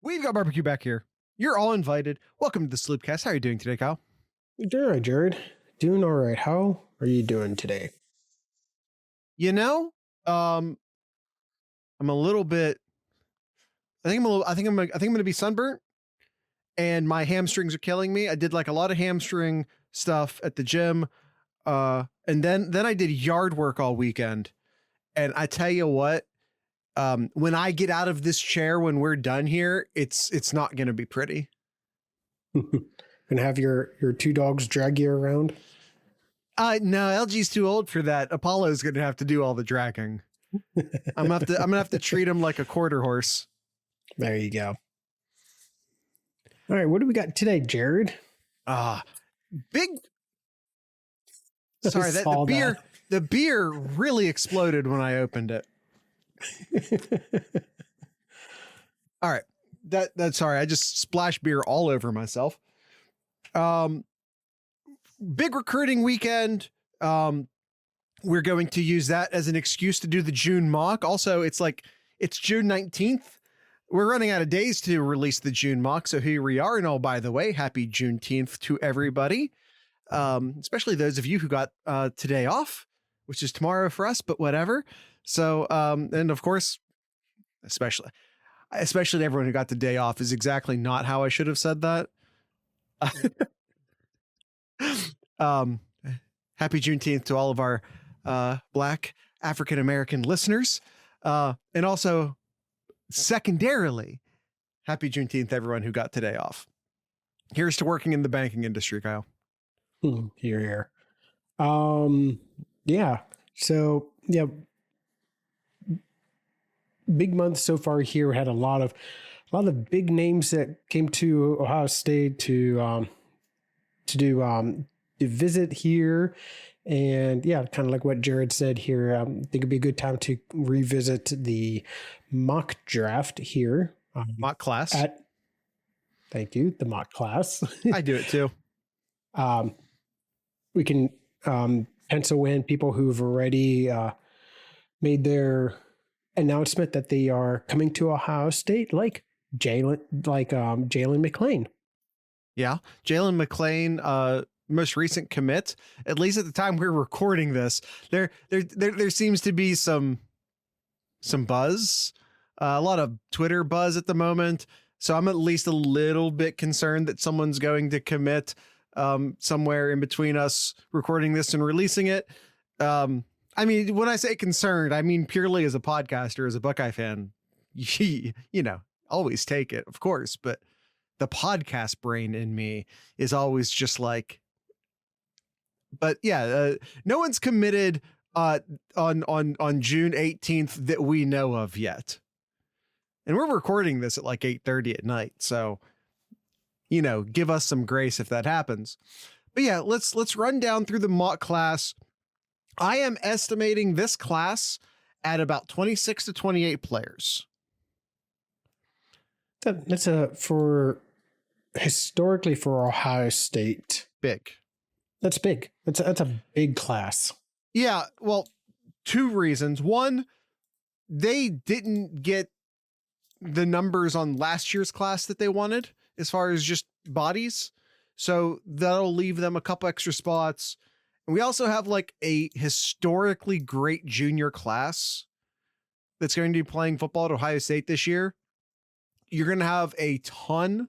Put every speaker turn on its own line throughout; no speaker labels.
We've got barbecue back here. You're all invited. Welcome to the Sloopcast. How are you doing today, Kyle?
Doing all right, Jared. Doing all right. How are you doing today?
You know, I'm a little bit. I think I'm going to be sunburnt, and my hamstrings are killing me. I did like a lot of hamstring stuff at the gym, and then I did yard work all weekend. And I tell you what, when I get out of this chair when we're done here, it's not going to be pretty.
Gonna have your two dogs drag you around?
No, LG's too old for that. Apollo's going to have to do all the dragging. I'm gonna have to treat him like a quarter horse.
There you go. All right, what do we got today, Jared?
Big. Sorry, the beer really exploded when I opened it. All right, that's sorry. I just splashed beer all over myself. Big recruiting weekend. We're going to use that as an excuse to do the June mock. Also, it's June 19th. We're running out of days to release the June mock. So here we are. And oh, by the way, happy Juneteenth to everybody. Especially those of you who got today off, which is tomorrow for us, but whatever. So, and of course, especially everyone who got the day off is exactly not how I should have said that. Happy Juneteenth to all of our Black African-American listeners. And also, secondarily, happy Juneteenth, everyone who got today off. Here's to working in the banking industry, Kyle.
Here. Yeah. So, yeah. Big month so far here. We had a lot of big names that came to Ohio State to visit here. And yeah, kind of like what Jared said here, I think it'd be a good time to revisit the mock draft here.
Mock class.
Thank you. The mock class.
I do it too.
We can pencil in people who've already made their announcement that they are coming to Ohio State, like Jalen McClain.
Yeah, Jalen McClain, most recent commit. At least at the time we're recording this, there seems to be some buzz, a lot of Twitter buzz at the moment. So I'm at least a little bit concerned that someone's going to commit somewhere in between us recording this and releasing it. I mean, when I say concerned, I mean purely as a podcaster, as a Buckeye fan, you know, always take it, of course, but the podcast brain in me is always just like, but yeah, no one's committed on June 18th that we know of yet. And we're recording this at like 8:30 at night. So, you know, give us some grace if that happens. But yeah, let's run down through the mock class. I am estimating this class at about 26 to 28 players.
That's historically for Ohio State.
Big.
That's big. That's a big class.
Yeah. Well, two reasons. One, they didn't get the numbers on last year's class that they wanted as far as just bodies. So that'll leave them a couple extra spots. And we also have like a historically great junior class that's going to be playing football at Ohio State this year. You're going to have an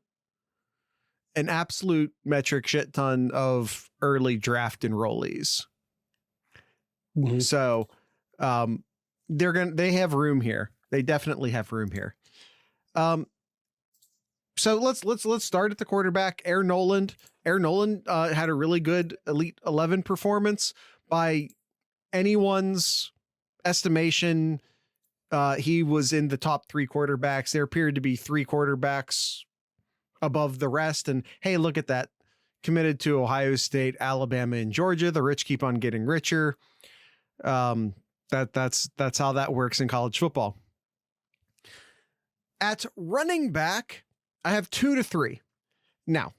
absolute metric shit ton of early draft enrollees. Mm-hmm. So they have room here. They definitely have room here. So let's start at the quarterback. Aaron Noland had a really good Elite 11 performance by anyone's estimation. He was in the top 3 quarterbacks. There appeared to be 3 quarterbacks above the rest. And hey, look at that. Committed to Ohio State, Alabama, and Georgia. The rich keep on getting richer. That's how that works in college football. At running back, I have 2 to 3. Now,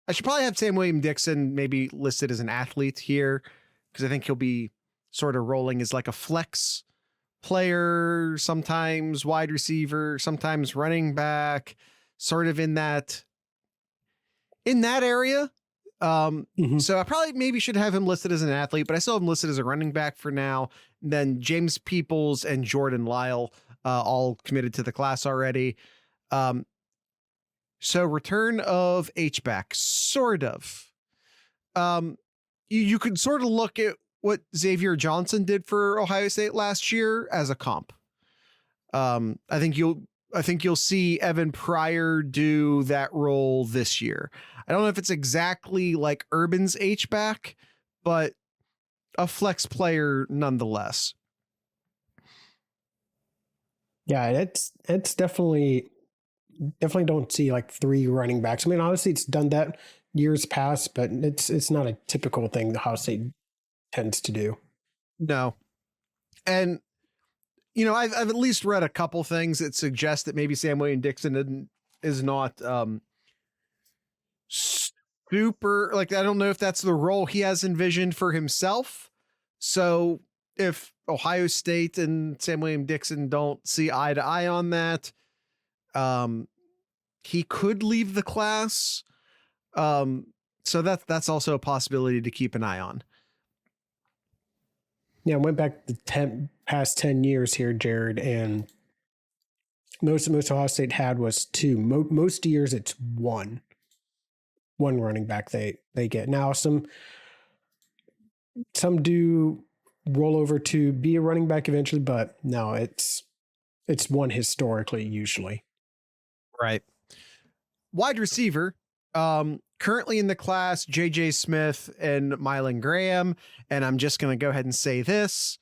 I should probably have Sam William Dixon maybe listed as an athlete here, because I think he'll be sort of rolling as like a flex player, sometimes wide receiver, sometimes running back, sort of in that area. So I probably maybe should have him listed as an athlete, but I still have him listed as a running back for now. And then James Peoples and Jordan Lyle, all committed to the class already. So return of H-back, sort of. You could sort of look at what Xavier Johnson did for Ohio State last year as a comp. I think you'll see Evan Pryor do that role this year. I don't know if it's exactly like Urban's H-back, but a flex player nonetheless.
Yeah, it's definitely don't see like 3 running backs. I mean, obviously it's done that years past, but it's not a typical thing the Ohio State tends to do.
No. And I've at least read a couple things that suggest that maybe Sam William Dixon is not super, like, I don't know if that's the role he has envisioned for himself. So if Ohio State and Sam William Dixon don't see eye to eye on that, he could leave the class. So that's also a possibility to keep an eye on.
Yeah, I went back the past 10 years here, Jared, and most Ohio State had was 2. Most years it's 1 running back they get. Now some do roll over to be a running back eventually, but no, it's 1 historically usually.
Right. Wide receiver, currently in the class, JJ Smith and Mylan Graham. And I'm just going to go ahead and say this.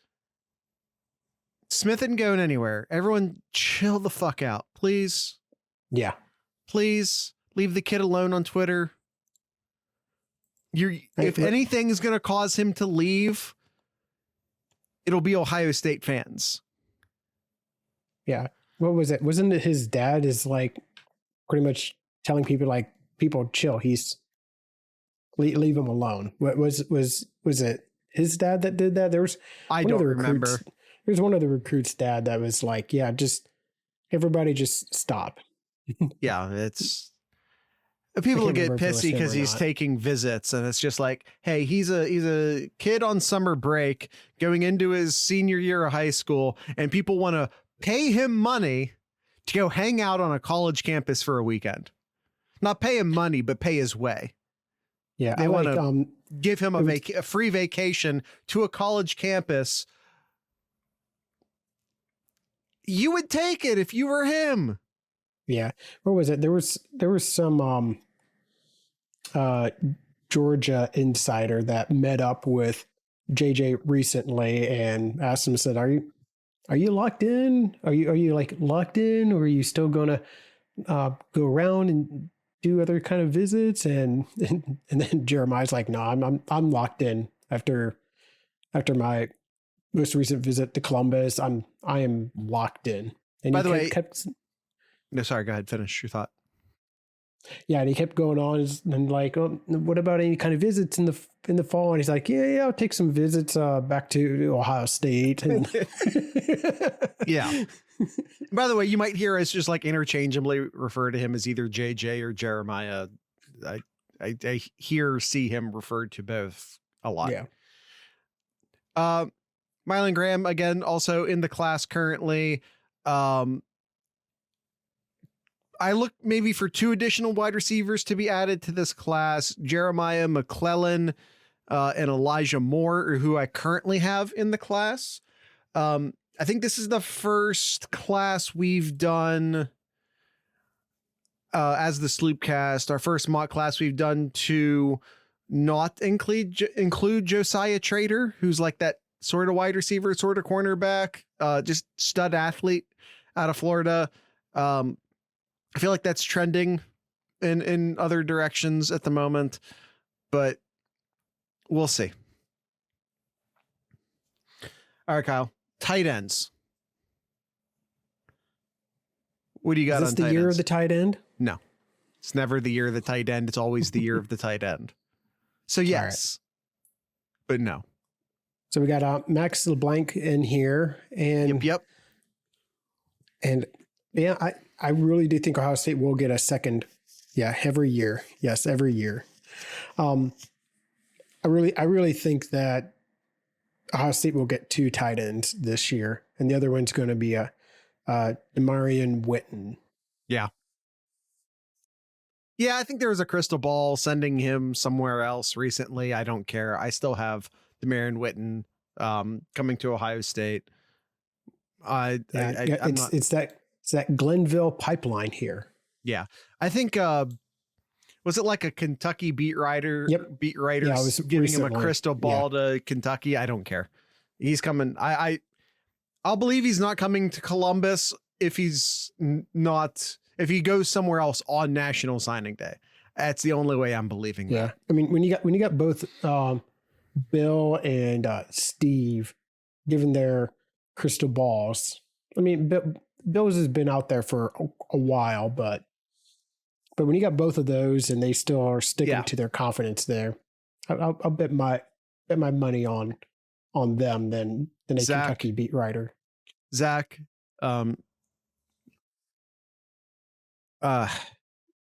Smith isn't going anywhere. Everyone chill the fuck out, please.
Yeah.
Please leave the kid alone on Twitter. If anything is going to cause him to leave, it'll be Ohio State fans.
Yeah. What was it? Wasn't it his dad is like pretty much telling people like, people chill. He's leave him alone. What was it his dad that did that? I don't remember. There's one of the recruits' dad that was like, yeah, just everybody just stop.
Yeah. It's people will get pissy because he's taking visits, and it's just like, hey, he's a kid on summer break going into his senior year of high school, and people want to pay him money to go hang out on a college campus for a weekend. Not pay him money, but pay his way.
Yeah,
they want to give him a free vacation to a college campus. You would take it if you were him.
Yeah. What was it? There was some Georgia insider that met up with JJ recently and asked him, said, are you locked in? Are you like locked in, or are you still gonna go around and do other kind of visits? And then Jeremiah's like, no, I'm locked in after my most recent visit to Columbus. I am locked in. And
by the way, no, sorry, go ahead, finish your thought.
Yeah, and he kept going on and like, oh, what about any kind of visits in the fall? And he's like, yeah, I'll take some visits back to Ohio State. And
yeah. By the way, you might hear us just like interchangeably refer to him as either JJ or Jeremiah. I see him referred to both a lot.
Yeah.
Mylan Graham, again, also in the class currently. I look maybe for 2 additional wide receivers to be added to this class. Jeremiah McClellan and Elijah Moore, who I currently have in the class. I think this is the first class we've done as the Sloopcast, our first mock class we've done to not include Josiah Trader, who's like that sort of wide receiver, sort of cornerback, just stud athlete out of Florida. I feel like that's trending in other directions at the moment, but we'll see. All right, Kyle. Tight ends. What do you got on tight ends? Is this the year
of the tight end?
No. It's never the year of the tight end. It's always the year of the tight end. So yes, but no.
So we got Max LeBlanc in here, and
Yep.
And yeah, I really do think Ohio State will get a second. Yeah, every year. Yes, every year. I really think that Ohio State will get 2 tight ends this year, and the other one's going to be a Demarion Witten.
Yeah. Yeah, I think there was a crystal ball sending him somewhere else recently. I don't care. I still have Demarion Witten coming to Ohio State.
It's that Glenville pipeline here.
Yeah, I think was it like a Kentucky beat writer?
Yep.
Beat writer giving him a crystal ball to Kentucky. I don't care. He's coming. I'll believe he's not coming to Columbus if he's not. If he goes somewhere else on National Signing Day. That's the only way I'm believing that.
Yeah, I mean when you got both Bill and Steve given their crystal balls. I mean, Bill's has been out there for a while, but when you got both of those and they still are sticking to their confidence there, I'll bet my money on them than a
Zach,
Kentucky beat writer.
Zach,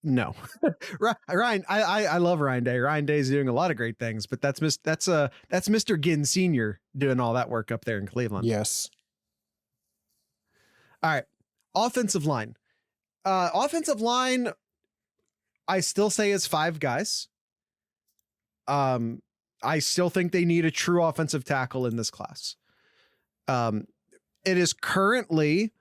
no. Ryan, I love Ryan Day. Ryan Day's doing a lot of great things, but that's Mr. Ginn Sr. doing all that work up there in Cleveland.
Yes.
All right. Offensive line. Offensive line, I still say is 5 guys. I still think they need a true offensive tackle in this class. It is currently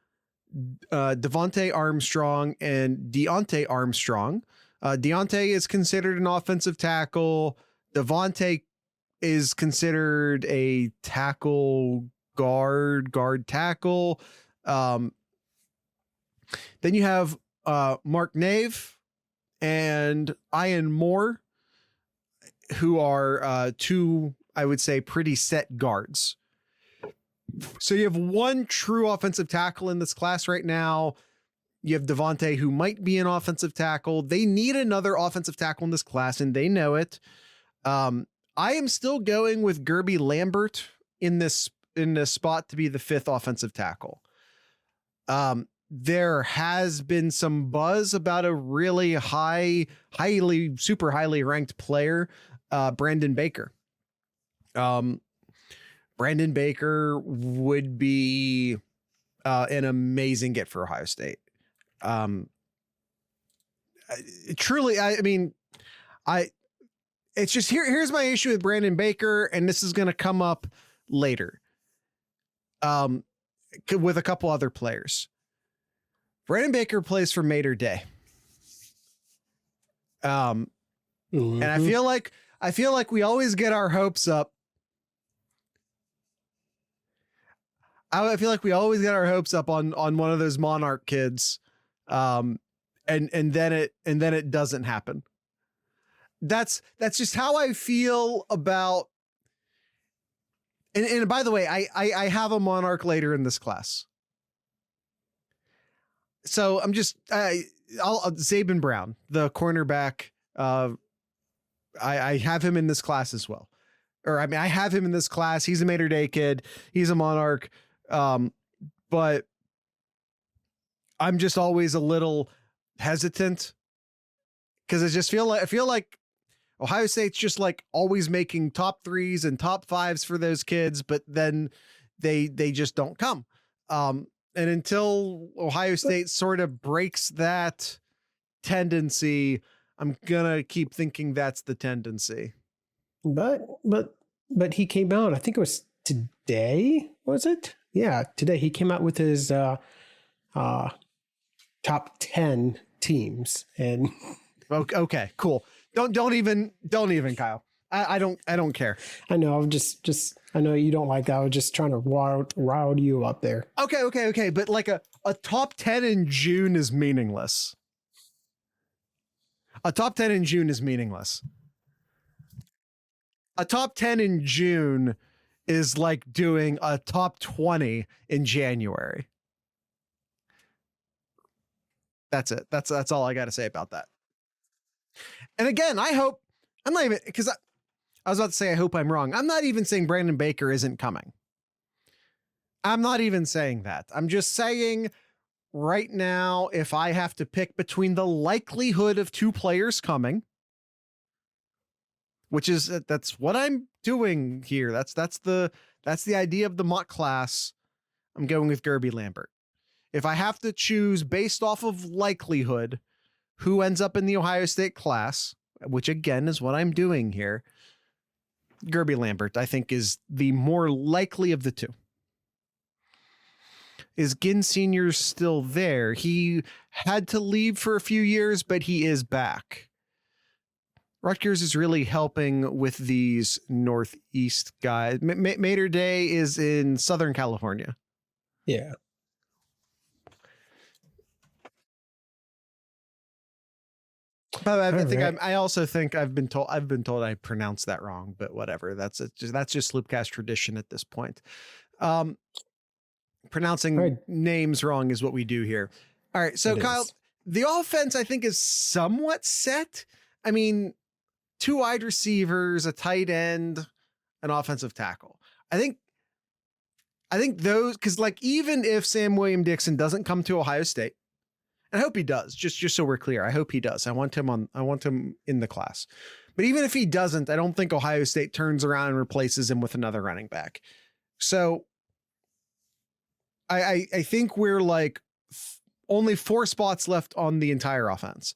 Devontae Armstrong and Deontay Armstrong. Deontay is considered an offensive tackle. Devontae is considered a tackle guard tackle. Then you have Mark Nave and Ian Moore, who are 2, I would say, pretty set guards. So you have 1 true offensive tackle in this class right now. You have Devontae, who might be an offensive tackle. They need another offensive tackle in this class, and they know it. I am still going with Guerby Lambert in this spot to be the 5th offensive tackle. There has been some buzz about a really super highly ranked player, Brandon Baker. Brandon Baker would be an amazing get for Ohio State. Truly, I mean, it's just here's my issue with Brandon Baker, and this is going to come up later with a couple other players. Brandon Baker plays for Mater Day. And I feel like we always get our hopes up. I feel like we always get our hopes up on one of those Monarch kids. And then it doesn't happen. That's just how I feel about. And by the way, I have a Monarch later in this class. So I'm just, Zabin Brown, the cornerback. I have him in this class as well. Or I mean, I have him in this class. He's a Mater Day kid. He's a Monarch. But I'm just always a little hesitant because I feel like Ohio State's just like always making top 3s and top 5s for those kids, but then they just don't come. And until Ohio State sort of breaks that tendency, I'm gonna keep thinking that's the tendency.
But he came out, I think it was today, was it? Yeah, today he came out with his top 10 teams. And
okay, cool. Don't even Kyle. I don't care.
I know. I'm just I know you don't like that. I was just trying to rile you up there.
Okay. But like a top 10 in June is meaningless. A top 10 in June is meaningless. A top 10 in June is like doing a top 20 in January. That's it. That's all I got to say about that. And again, I hope I'm not even because I was about to say, I hope I'm wrong. I'm not even saying Brandon Baker isn't coming. I'm not even saying that. I'm just saying right now, if I have to pick between the likelihood of 2 players coming, which is, that's what I'm doing here. That's the idea of the mock class. I'm going with Guerby Lambert. If I have to choose based off of likelihood who ends up in the Ohio State class, which again is what I'm doing here, Guerby Lambert, I think, is the more likely of the 2. Is Ginn Sr. still there? He had to leave for a few years, but he is back. Rutgers is really helping with these Northeast guys. Mater Day is in Southern California.
Yeah.
But I also think I've been told I pronounced that wrong, but whatever. That's just Sloopcast tradition at this point. Pronouncing names wrong is what we do here. All right. So Kyle, the offense I think is somewhat set. I mean, 2 wide receivers, a tight end, an offensive tackle. I think those, because like, even if Sam William Dixon doesn't come to Ohio State, and I hope he does, just so we're clear, I hope he does. I want him in the class. But even if he doesn't, I don't think Ohio State turns around and replaces him with another running back. So I think we're like only 4 spots left on the entire offense.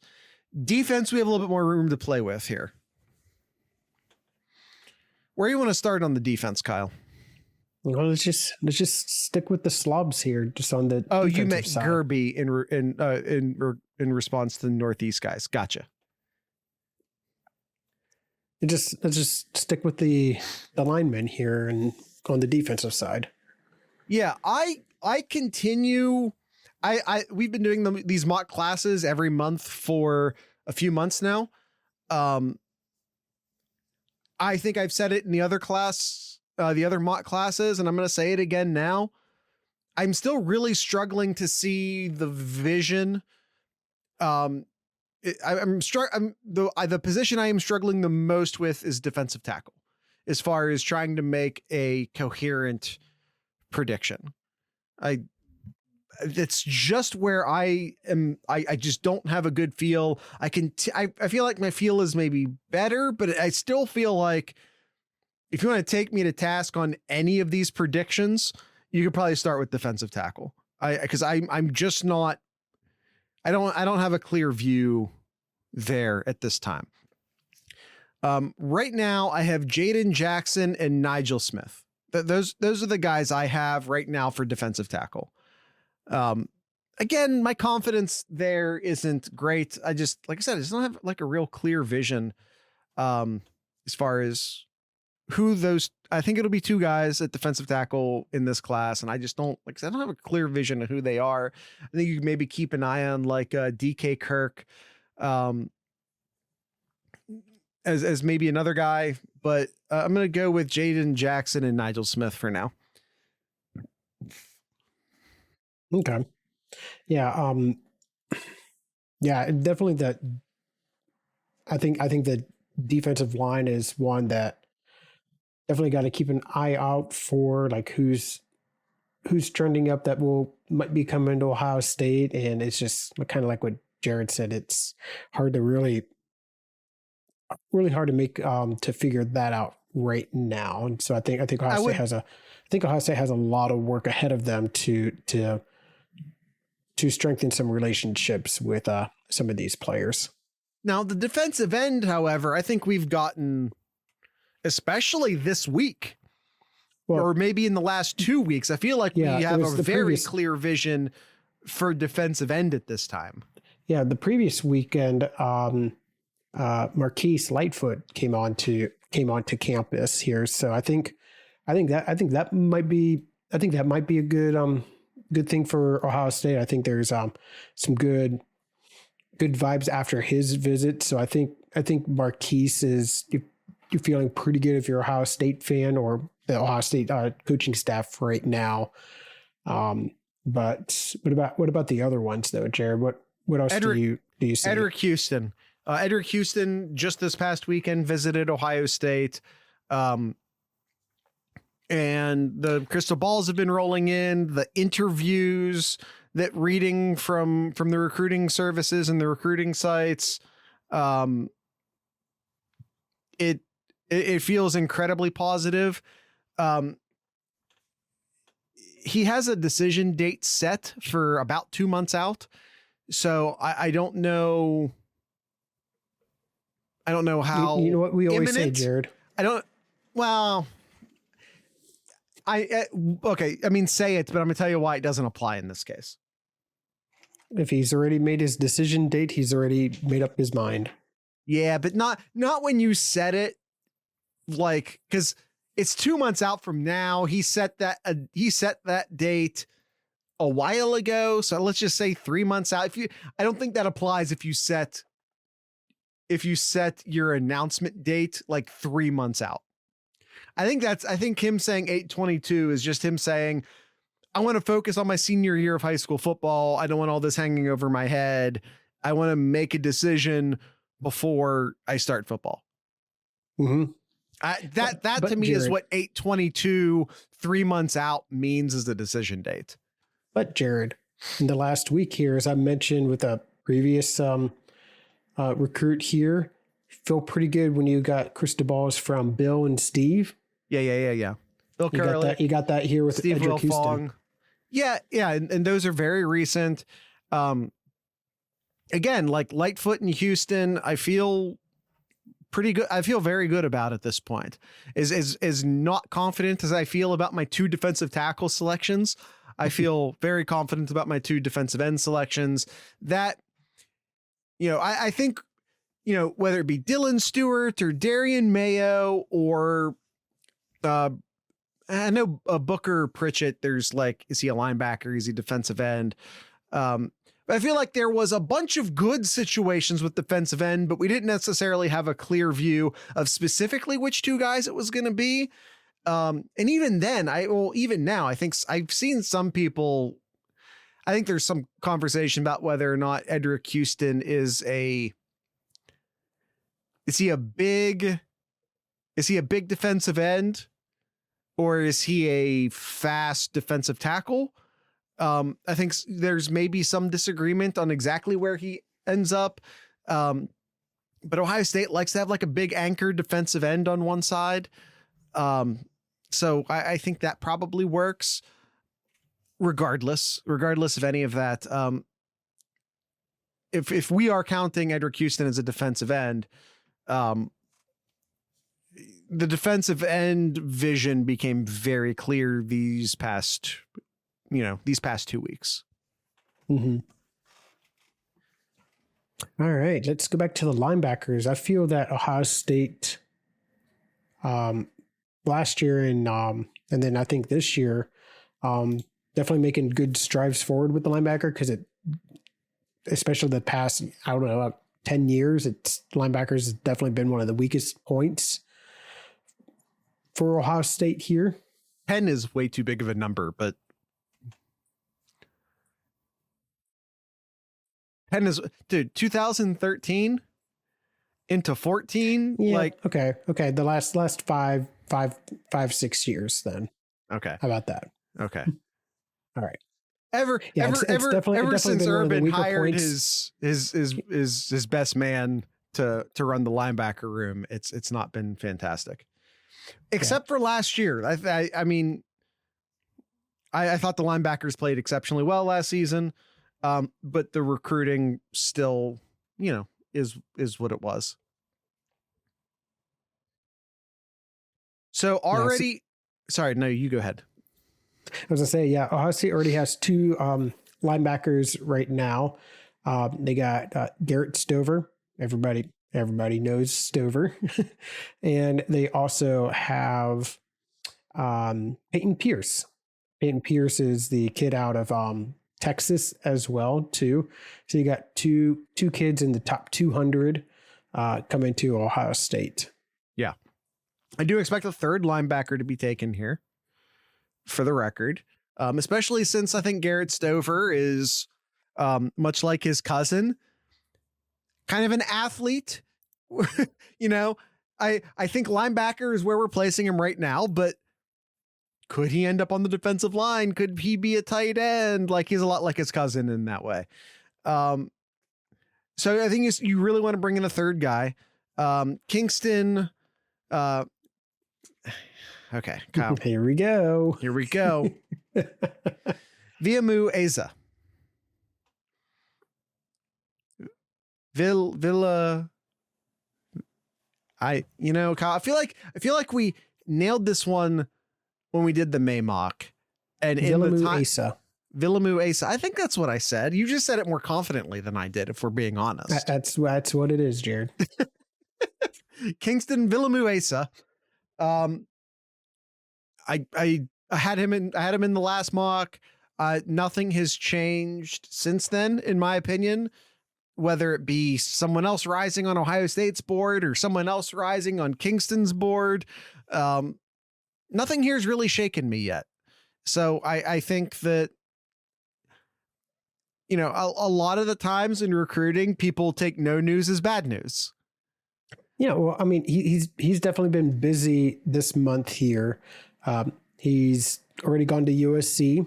Defense, we have a little bit more room to play with here. Where do you want to start on the defense, Kyle?
Well, let's just stick with the slobs here, just on the.
Oh, you meant side. Guerby in response to the Northeast guys. Gotcha.
Let's just stick with the linemen here and on the defensive side.
Yeah, I continue. We've been doing these mock classes every month for a few months now. I think I've said it in the other class, the other mock classes, and I'm going to say it again now. I'm still really struggling to see the vision. The position I am struggling the most with is defensive tackle, as far as trying to make a coherent prediction. It's just where I am. I just don't have a good feel. I feel like my feel is maybe better, but I still feel like if you want to take me to task on any of these predictions, you could probably start with defensive tackle. I'm just not, I don't have a clear view there at this time. Right now I have Jaden Jackson and Nigel Smith. Those are the guys I have right now for defensive tackle. Again, my confidence there isn't great. Like I said, I just don't have like a real clear vision, as far as who those, I think it'll be 2 guys at defensive tackle in this class. And I just don't, like I said, I don't have a clear vision of who they are. I think you can maybe keep an eye on like DK Kirk, as maybe another guy, but I'm going to go with Jaden Jackson and Nigel Smith for now.
Okay. Yeah. Yeah, definitely that. I think the defensive line is one that definitely got to keep an eye out for, like who's trending up that might be coming to Ohio State. And it's just kind of like what Jared said, it's really hard to make, to figure that out right now. And so I think Ohio State has a lot of work ahead of them to strengthen some relationships with some of these players.
Now, the defensive end, however, I think we've gotten, especially this week, or maybe in the last 2 weeks, I feel like we have a very clear vision for defensive end at this time.
Yeah, the previous weekend, Marquise Lightfoot came on to campus here, so I think that might be a good thing for Ohio State. I think there's some good vibes after his visit. So I think Marquise is, you're feeling pretty good if you're an Ohio State fan or the Ohio State coaching staff right now. But what about the other ones though, Jared? What else do you see?
Eddrick Houston. Eddrick Houston just this past weekend visited Ohio State. And the crystal balls have been rolling in, the interviews that reading from the recruiting services and the recruiting sites. It feels incredibly positive. He has a decision date set for about 2 months out. So I don't know. I don't know how.
You know what we always say, Jared?
Okay. I mean, say it, but I'm gonna tell you why it doesn't apply in this case.
If he's already made his decision date, he's already made up his mind.
Yeah, but not when you said it, like, because it's 2 months out from now. He set that date a while ago. So let's just say 3 months out. I don't think that applies if you set your announcement date like 3 months out. I think him saying 8/22 is just him saying, I want to focus on my senior year of high school football. I don't want all this hanging over my head. I want to make a decision before I start football.
Mm-hmm.
That to me, Jared, is what 8/22, 3 months out means as the decision date.
But Jared, in the last week here, as I mentioned with a previous recruit here, feel pretty good when you got crystal balls from Bill and Steve.
Yeah. Bill Curley.
You got that here with
Steve
Eddrick
Wilfong. Yeah. And those are very recent. Again, like Lightfoot in Houston, I feel pretty good. I feel very good about at this point. Is not confident as I feel about my 2 defensive tackle selections. I feel very confident about my 2 defensive end selections. That, I think, whether it be Dylan Stewart or Darian Mayo or I know Booker Pritchett, there's like, is he a linebacker? Is he defensive end? But I feel like there was a bunch of good situations with defensive end, but we didn't necessarily have a clear view of specifically which 2 guys it was going to be. And even then, even now, I think I've seen some people, I think there's some conversation about whether or not Eddrick Houston is he a big defensive end, or is he a fast defensive tackle? I think there's maybe some disagreement on exactly where he ends up. But Ohio State likes to have like a big anchor defensive end on one side. So I think that probably works regardless of any of that. If we are counting Eddrick Houston as a defensive end, the defensive end vision became very clear these past 2 weeks.
Mm-hmm. All right, let's go back to the linebackers. I feel that Ohio State last year and then I think this year definitely making good strides forward with the linebacker, because especially the past, I don't know, 10 years, linebackers has definitely been one of the weakest points for Ohio State here.
10 is way too big of a number, but 10 is, dude, 2013 into 14.
Yeah,
like,
okay. The last 6 years then.
Okay.
How about that?
Okay.
All right.
Ever since Urban hired his best man to run the linebacker room, it's not been fantastic, except for last year. I mean, I thought the linebackers played exceptionally well last season, but the recruiting still, is what it was. So already, sorry, no, you go ahead.
I was gonna say, Ohio State already has 2 linebackers right now. They got Garrett Stover. Everybody knows Stover. And they also have Peyton Pierce. Peyton Pierce is the kid out of Texas as well, too. So you got two kids in the top 200 coming to Ohio State. Yeah.
I do expect a 3rd linebacker to be taken here, for the record, especially since I think Garrett Stover is much like his cousin, kind of an athlete, I think linebacker is where we're placing him right now, but could he end up on the defensive line? Could he be a tight end? Like, he's a lot like his cousin in that way. So I think you really want to bring in a third guy. Kingston. Okay, Kyle.
Here we go.
Viamu Eza. Villa. Kyle, I feel like we nailed this one when we did the May mock. And
Villamu Asa.
Villamu Asa. I think that's what I said. You just said it more confidently than I did, if we're being honest.
That's what it is, Jared.
Kingston Villamu Asa. I had him in the last mock. Nothing has changed since then, in my opinion, whether it be someone else rising on Ohio State's board or someone else rising on Kingston's board. Nothing here's really shaken me yet. So I think that, a lot of the times in recruiting, people take no news as bad news.
Yeah, well, I mean, he's definitely been busy this month here. He's already gone to USC.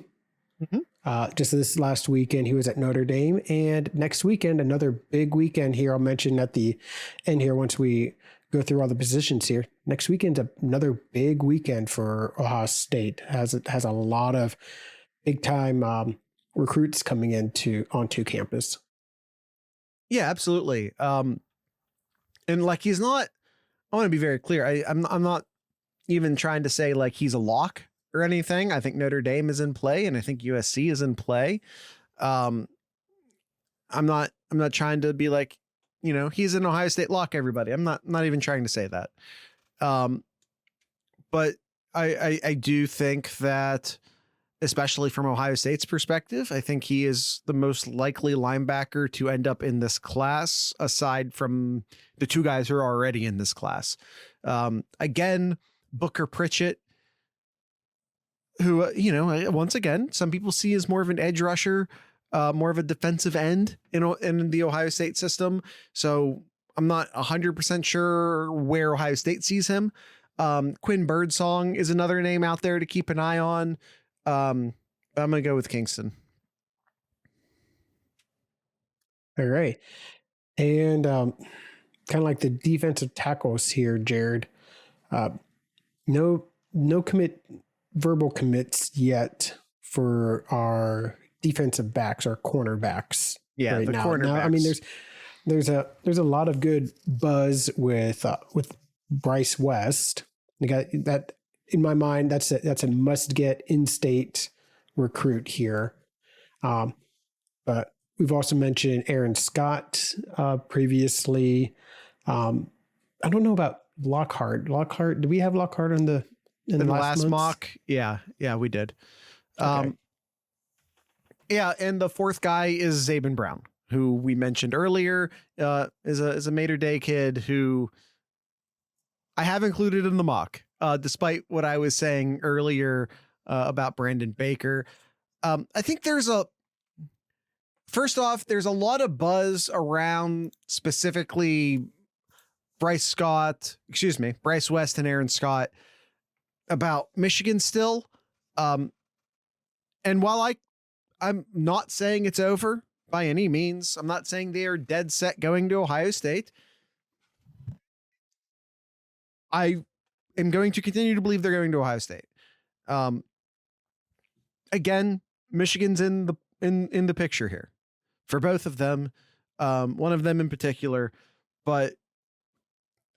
Mm-hmm. Just this last weekend, he was at Notre Dame, and next weekend, another big weekend here. I'll mention at the end here once we go through all the positions here. Next weekend's another big weekend for Ohio State. Has a lot of big time recruits coming onto campus.
Yeah, absolutely. And like, he's not. I want to be very clear. I'm not even trying to say like he's a lock or anything. I think Notre Dame is in play, and I think USC is in play. I'm not trying to be like, he's an Ohio State lock, everybody. I'm not even trying to say that. But I do think that, especially from Ohio State's perspective, I think he is the most likely linebacker to end up in this class, aside from the two guys who are already in this class. Again, Booker Pritchett, who, once again, some people see as more of an edge rusher, more of a defensive end in the Ohio State system. So I'm not 100% sure where Ohio State sees him. Quinn Birdsong is another name out there to keep an eye on. I'm going to go with Kingston.
All right. And kind of like the defensive tackles here, Jared. No verbal commits yet for our defensive backs, our cornerbacks.
Yeah,
right
the
now.
cornerbacks.
Now, I mean, there's a lot of good buzz with Bryce West. You got that in my mind. That's a must get in-state recruit here. But we've also mentioned Aaron Scott previously. I don't know about Lockhart. Do we have Lockhart in the last
mock? Yeah, we did.
Okay.
Yeah, and the fourth guy is Zabin Brown, who we mentioned earlier, is a Mater Day kid who I have included in the mock, despite what I was saying earlier about Brandon Baker. I think first off, there's a lot of buzz around specifically Bryce West and Aaron Scott about Michigan still. And while I'm not saying it's over by any means, I'm not saying they are dead set going to Ohio State. I am going to continue to believe they're going to Ohio State. Again, Michigan's in the picture here for both of them. One of them in particular, but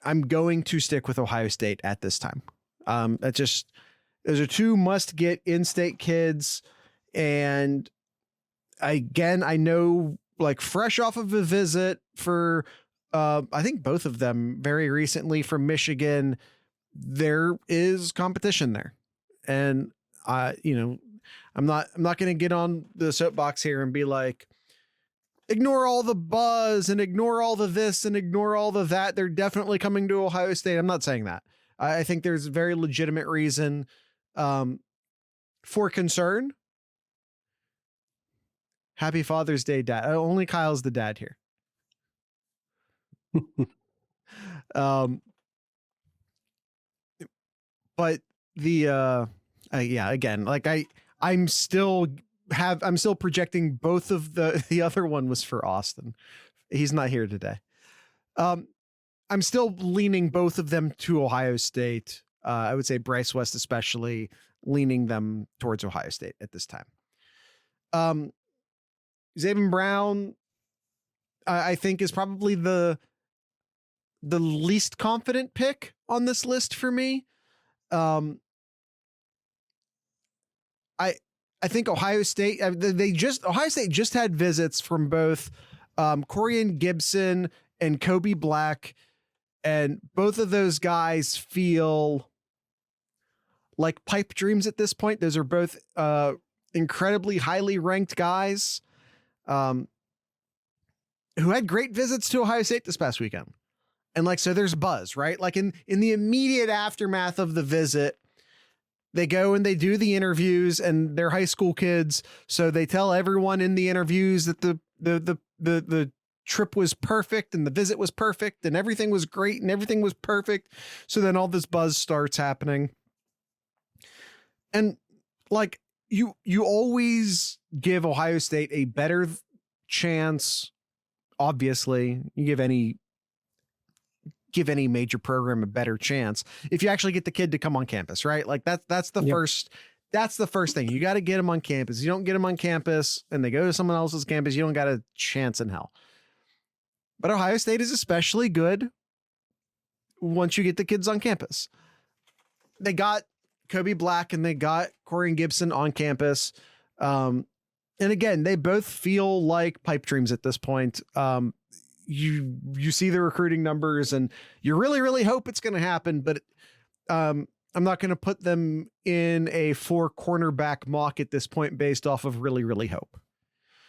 I'm going to stick with Ohio State at this time. Those are two must get in-state kids. And again, I know, like, fresh off of a visit for, I think both of them very recently from Michigan, there is competition there. And I'm not going to get on the soapbox here and be like, ignore all the buzz and ignore all the this and ignore all the that. They're definitely coming to Ohio State. I'm not saying that. I think there's a very legitimate reason for concern. Happy Father's Day, Dad. Only Kyle's the dad here. but the yeah, again, like I'm still projecting both of the other one was for Austin. He's not here today. I'm still leaning both of them to Ohio State. I would say Bryce West, especially, leaning them towards Ohio State at this time. Zabin Brown, I think, is probably the least confident pick on this list for me. I think Ohio State just had visits from both Corian Gibson and Kobe Black, and both of those guys feel like pipe dreams at this point. Those are both incredibly highly ranked guys who had great visits to Ohio State this past weekend. And like, so there's buzz, right? Like in the immediate aftermath of the visit, they go and they do the interviews, and they're high school kids. So they tell everyone in the interviews that the trip was perfect and the visit was perfect and everything was great and everything was perfect. So then all this buzz starts happening. And like, you always give Ohio State a better chance. Obviously, you give any major program a better chance if you actually get the kid to come on campus, right? Like that's the first thing. You got to get them on campus. You don't get them on campus and they go to someone else's campus, you don't got a chance in hell. But Ohio State is especially good once you get the kids on campus. They got Kobe Black and they got Corian Gibson on campus. And again, they both feel like pipe dreams at this point. You see the recruiting numbers and you really, really hope it's going to happen, but I'm not going to put them in a 4 cornerback mock at this point based off of really, really hope.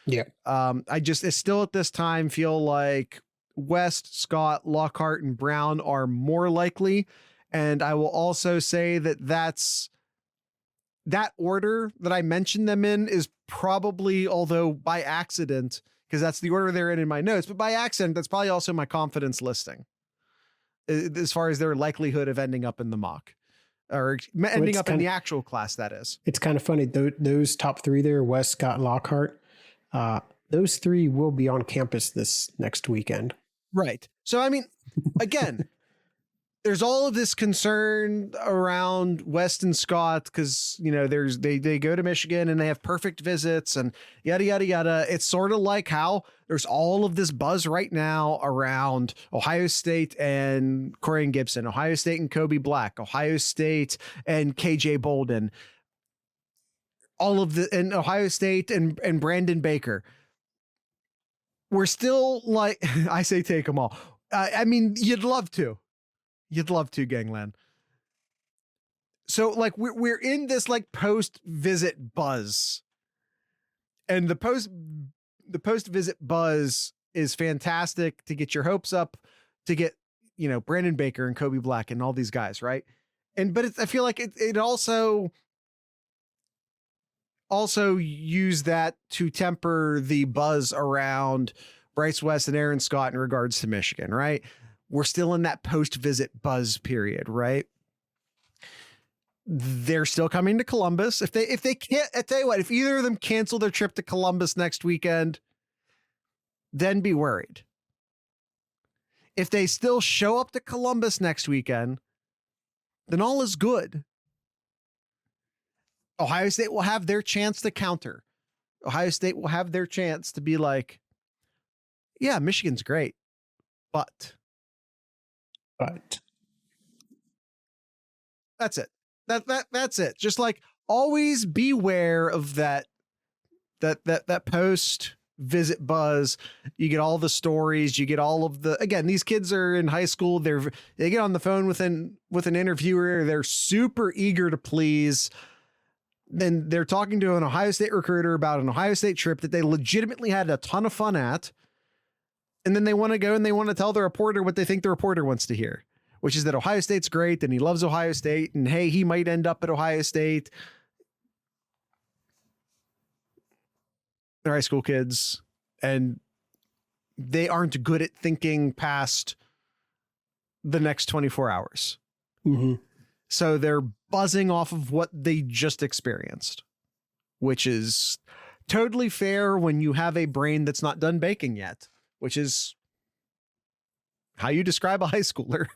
Yeah.
I still at this time feel like West, Scott, Lockhart, and Brown are more likely. And I will also say that order that I mentioned them in is probably, although by accident, because that's the order they're in my notes, but by accident, that's probably also my confidence listing as far as their likelihood of ending up in the mock or ending up in the actual class. That is. It's
kind of funny. Those top 3 there, West, Scott, Lockhart, those 3 will be on campus this next weekend.
Right. So, I mean, again, there's all of this concern around West and Scott because, you know, they go to Michigan and they have perfect visits and yada, yada, yada. It's sort of like how there's all of this buzz right now around Ohio State and Corian Gibson, Ohio State and Kobe Black, Ohio State and KJ Bolden, and Ohio State and Brandon Baker. We're still like, I say, take them all. I mean, you'd love to. You'd love to, gangland. So like we're in this like post visit buzz, and the post visit buzz is fantastic to get your hopes up, to get, you know, Brandon Baker and Kobe Black and all these guys, right? But I feel like it also use that to temper the buzz around Bryce West and Aaron Scott in regards to Michigan, right? We're still in that post-visit buzz period, right? They're still coming to Columbus. If they can't, I tell you what, if either of them cancel their trip to Columbus next weekend, then be worried. If they still show up to Columbus next weekend, then all is good. Ohio State will have their chance to counter. Ohio State will have their chance to be like, yeah, Michigan's great, but that's it. That's it. Just like always beware of that post visit buzz. You get all the stories, you get all of the, again, these kids are in high school. They get on the phone with an interviewer. They're super eager to please. Then they're talking to an Ohio State recruiter about an Ohio State trip that they legitimately had a ton of fun at. And then they want to go and they want to tell the reporter what they think the reporter wants to hear, which is that Ohio State's great and he loves Ohio State and hey, he might end up at Ohio State. They're high school kids and they aren't good at thinking past the next 24 hours.
Mm-hmm.
So they're buzzing off of what they just experienced, which is totally fair when you have a brain that's not done baking yet, which is how you describe a high schooler.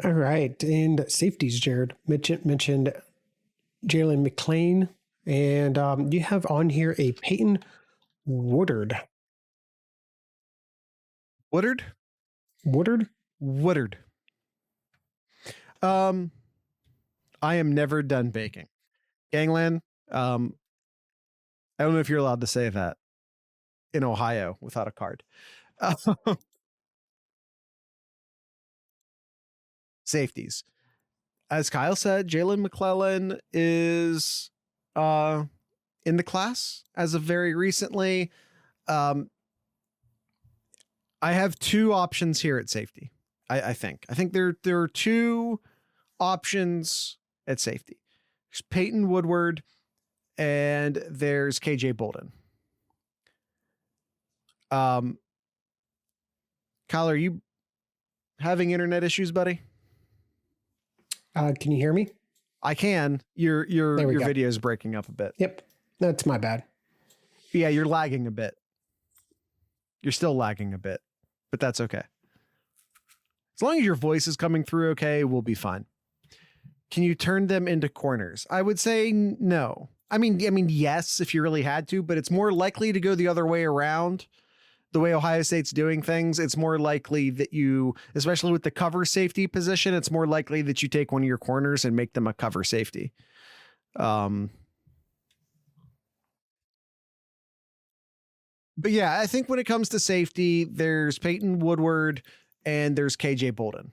All right. And safeties, Jared mentioned Jalen McLean. And you have on here a Peyton Woodard.
Woodard?
Woodard?
Woodard. I am never done baking. Gangland, I don't know if you're allowed to say that in Ohio without a card. Safeties. As Kyle said, Jalen McClellan is in the class as of very recently. I have two options here at safety. I think there are two options at safety. There's Peyton Woodward and there's KJ Bolden. Kyle, are you having internet issues, buddy?
Can you hear me?
I can. Your video is breaking up a bit.
Yep. That's my bad.
Yeah, you're lagging a bit. You're still lagging a bit, but that's okay. As long as your voice is coming through okay, we'll be fine. Can you turn them into corners? I would say no. I mean, yes, if you really had to, but it's more likely to go the other way around. The way Ohio State's doing things, it's more likely that you, especially with the cover safety position, it's more likely that you take one of your corners and make them a cover safety. But yeah, I think when it comes to safety, there's Peyton Woodward and there's KJ Bolden.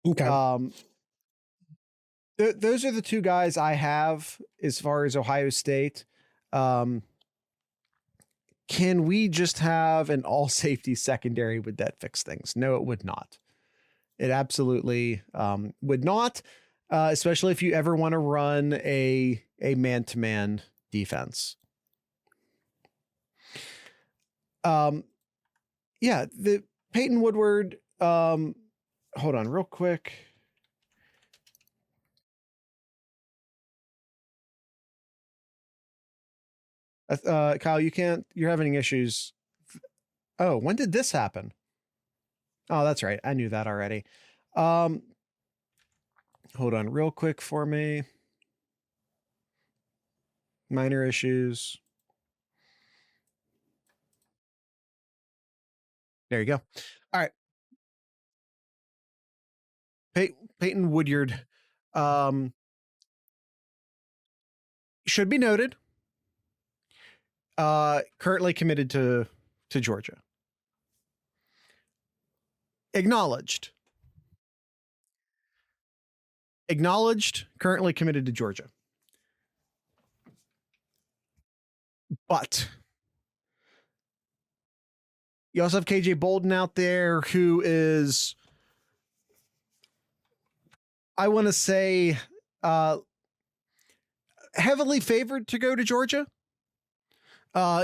Okay.
Those are the two guys I have as far as Ohio State. Can we just have an all safety secondary? Would that fix things? No, it would not. It absolutely would not, especially if you ever want to run a man-to-man defense. Yeah, the Peyton Woodward, hold on real quick. Kyle, you're having issues. Oh, when did this happen? Oh, that's right. I knew that already. Hold on real quick for me. Minor issues. There you go. All right. Peyton Woodyard. Should be noted. Currently committed to Georgia. Acknowledged, currently committed to Georgia. But you also have KJ Bolden out there who is, I want to say, heavily favored to go to Georgia.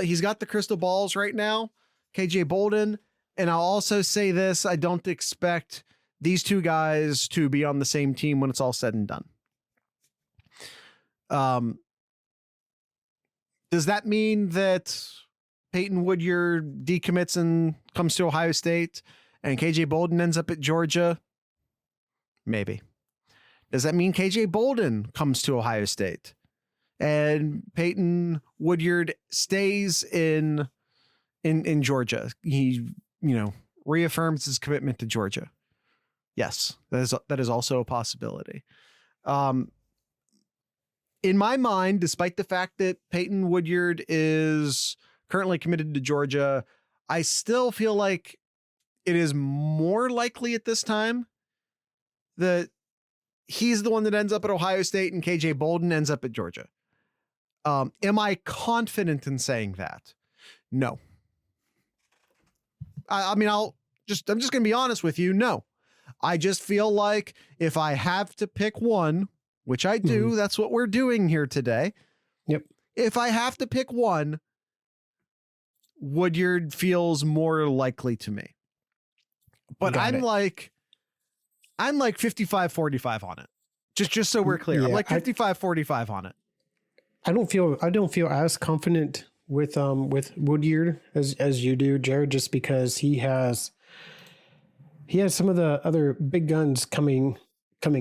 He's got the crystal balls right now, KJ Bolden. And I'll also say this, I don't expect these two guys to be on the same team when it's all said and done. Does that mean that Peyton Woodyard decommits and comes to Ohio State and KJ Bolden ends up at Georgia? Maybe. Does that mean KJ Bolden comes to Ohio State and Peyton Woodyard stays in Georgia? He, reaffirms his commitment to Georgia. Yes, that is also a possibility. In my mind, despite the fact that Peyton Woodyard is currently committed to Georgia, I still feel like it is more likely at this time that he's the one that ends up at Ohio State and KJ Bolden ends up at Georgia. Am I confident in saying that? No. I'm just going to be honest with you. No, I just feel like if I have to pick one, which I do, that's what we're doing here today.
Yep.
If I have to pick one, Woodyard feels more likely to me. But I'm like 55-45 on it. Just so we're clear.
Yeah,
I'm like 55-45 on it.
I don't feel as confident with Woodyard as you do, Jared, just because he has some of the other big guns coming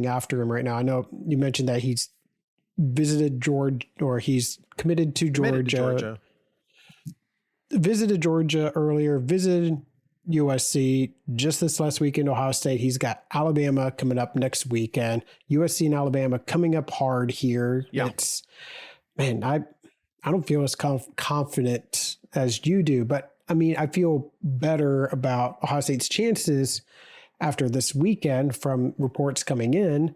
after him right now. I know you mentioned that he's visited Georgia, or he's committed to Georgia. Visited Georgia earlier, visited USC just this last weekend, Ohio State. He's got Alabama coming up next weekend. USC and Alabama coming up hard here.
Yeah.
I don't feel as confident as you do, but I mean, I feel better about Ohio State's chances after this weekend from reports coming in.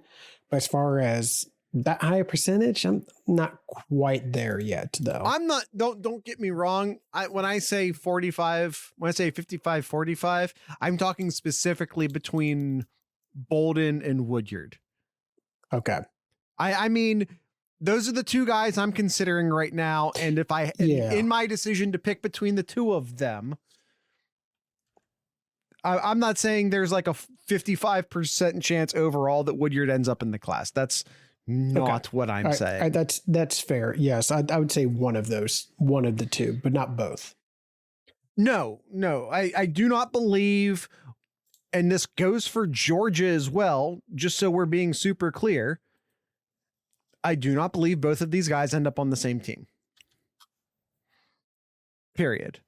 But as far as that high percentage, I'm not quite there yet, though.
I'm not. Don't get me wrong. When I say 55-45, I'm talking specifically between Bolden and Woodyard.
Okay.
I mean, those are the two guys I'm considering right now. And if in my decision to pick between the two of them, I'm not saying there's like a 55% chance overall that Woodyard ends up in the class. That's not what I'm saying.
That's fair. Yes, I would say one of the two, but not both.
No, I do not believe, and this goes for Georgia as well, just so we're being super clear. I do not believe both of these guys end up on the same team. Period.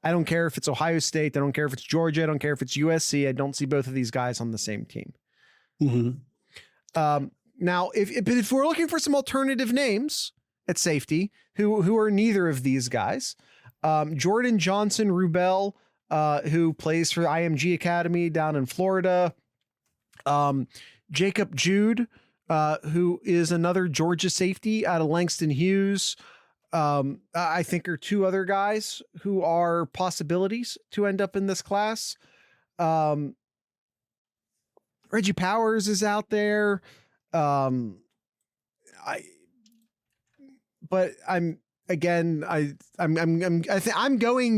I don't care if it's Ohio State. I don't care if it's Georgia. I don't care if it's USC. I don't see both of these guys on the same team.
Mm-hmm.
Now, if we're looking for some alternative names at safety, who are neither of these guys, Jordan Johnson Rubel, who plays for the IMG Academy down in Florida, Jacob Jude, who is another Georgia safety out of Langston Hughes, I think are two other guys who are possibilities to end up in this class. Reggie Powers is out there. I'm going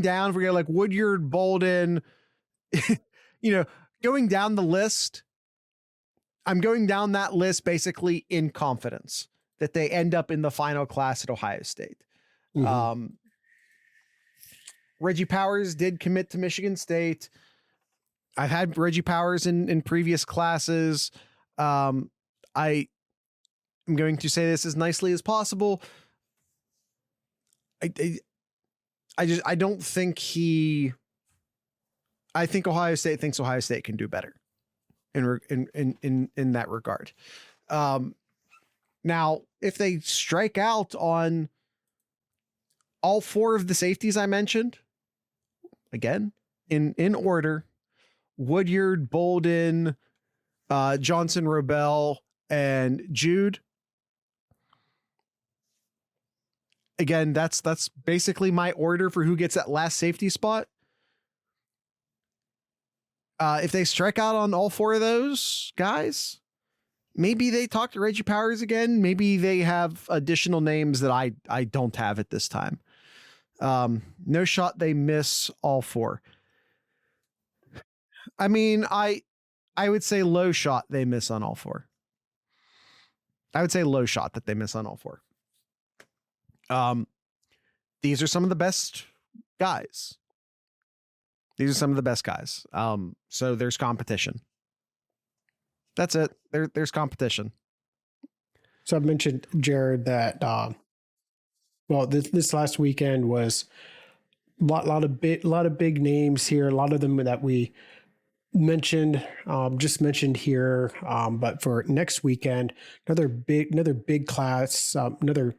down for like Woodyard, Bolden, going down the list. I'm going down that list basically in confidence that they end up in the final class at Ohio State. Mm-hmm. Reggie Powers did commit to Michigan State. I've had Reggie Powers in previous classes. I am going to say this as nicely as possible. I don't think I think Ohio State thinks Ohio State can do better in that regard. Now, if they strike out on all four of the safeties I mentioned, again, in order, Woodyard, Bolden, Johnson, Robel, and Jude. Again, that's basically my order for who gets that last safety spot. If they strike out on all four of those guys, maybe they talk to Reggie Powers again. Maybe they have additional names that I don't have at this time. No shot they miss all four. I mean, I would say low shot they miss on all four. I would say low shot that they miss on all four. These are some of the best guys. So there's competition. That's it. There's competition.
So I've mentioned, Jared, that this last weekend was a lot of big names here. A lot of them that we mentioned here. But for next weekend, another big class, another